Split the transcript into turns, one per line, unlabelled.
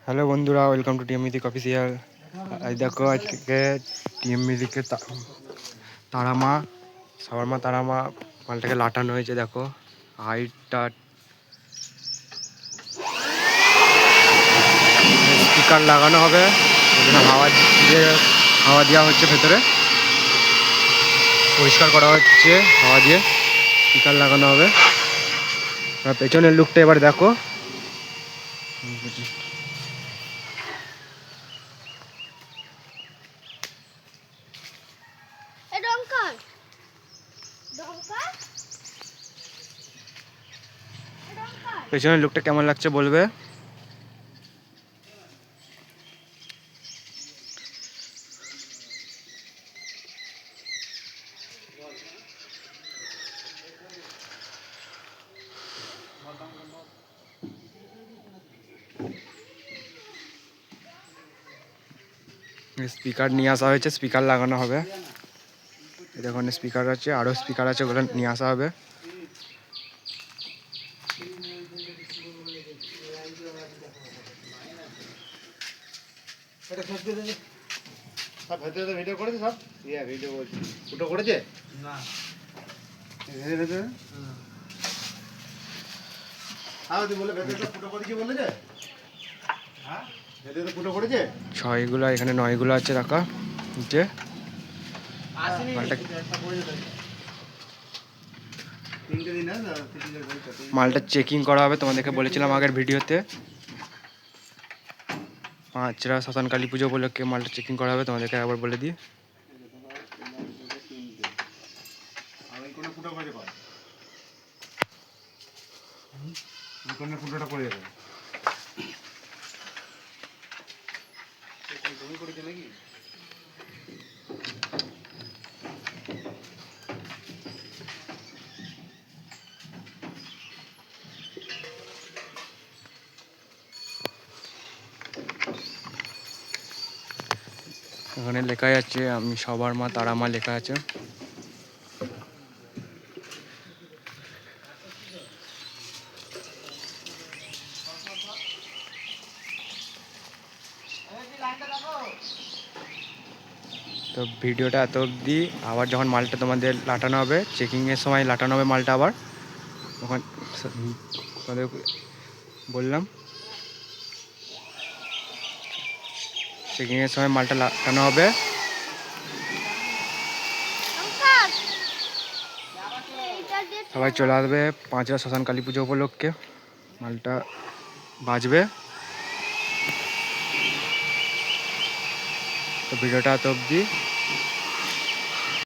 Hello বন্ধুরা, welcome to TM music official. আজ দেখো, আজকে টিএম মিউজিকের তারামা সাবারমা তারামা মালটাকে লাটানো হয়েছে। দেখো হাইটটা, স্পিকার লাগানো হবে, হাওয়া দেওয়া হচ্ছে, ভেতরে পরিষ্কার করা হচ্ছে হাওয়া দিয়ে, স্পিকার লাগানো হবে। আর পেছনের লুকটা এবার দেখো। পেছনের লুকটা কেমন লাগছে বলবে। স্পিকার নিয়ে আসা হয়েছে, স্পিকার লাগানো হবে। দেখুন স্পিকার আছে, আরও স্পিকার আছে, ওগুলো নিয়ে আসা হবে।
ভিডিও করেছে সব, ভিডিও বলছি ফুটো করেছে না,
ছয়গুলো এখানে, নয়গুলো আছে রাখা নিচে। মালটা চেকিং করা হবে, তোমাদেরকে বলেছিলাম আগের ভিডিওতে। পাঁচরা শ্মশান কালী পুজো উপলক্ষে মালটা চেকিং করা হবে, তোমাদেরকে একবার বলে দিই।
ফুটোটা করে যাবে নাকি?
এখানে লেখাই আছে আমি সবার মা তারা মা লেখা আছে। তো ভিডিওটা এত অবধি। আবার যখন মালটা তোমাদের লাটানো হবে, চেকিংয়ের সময় লাটানো হবে মালটা, আবার তখন তোমাদের বললাম চেকিংয়ের সময় মালটা লাটানো হবে। সবাই চলে আসবে পাঁচরা শ্মশান কালী পুজো উপলক্ষে, মালটা বাজবে। তো ভিডিওটা এত অবধি।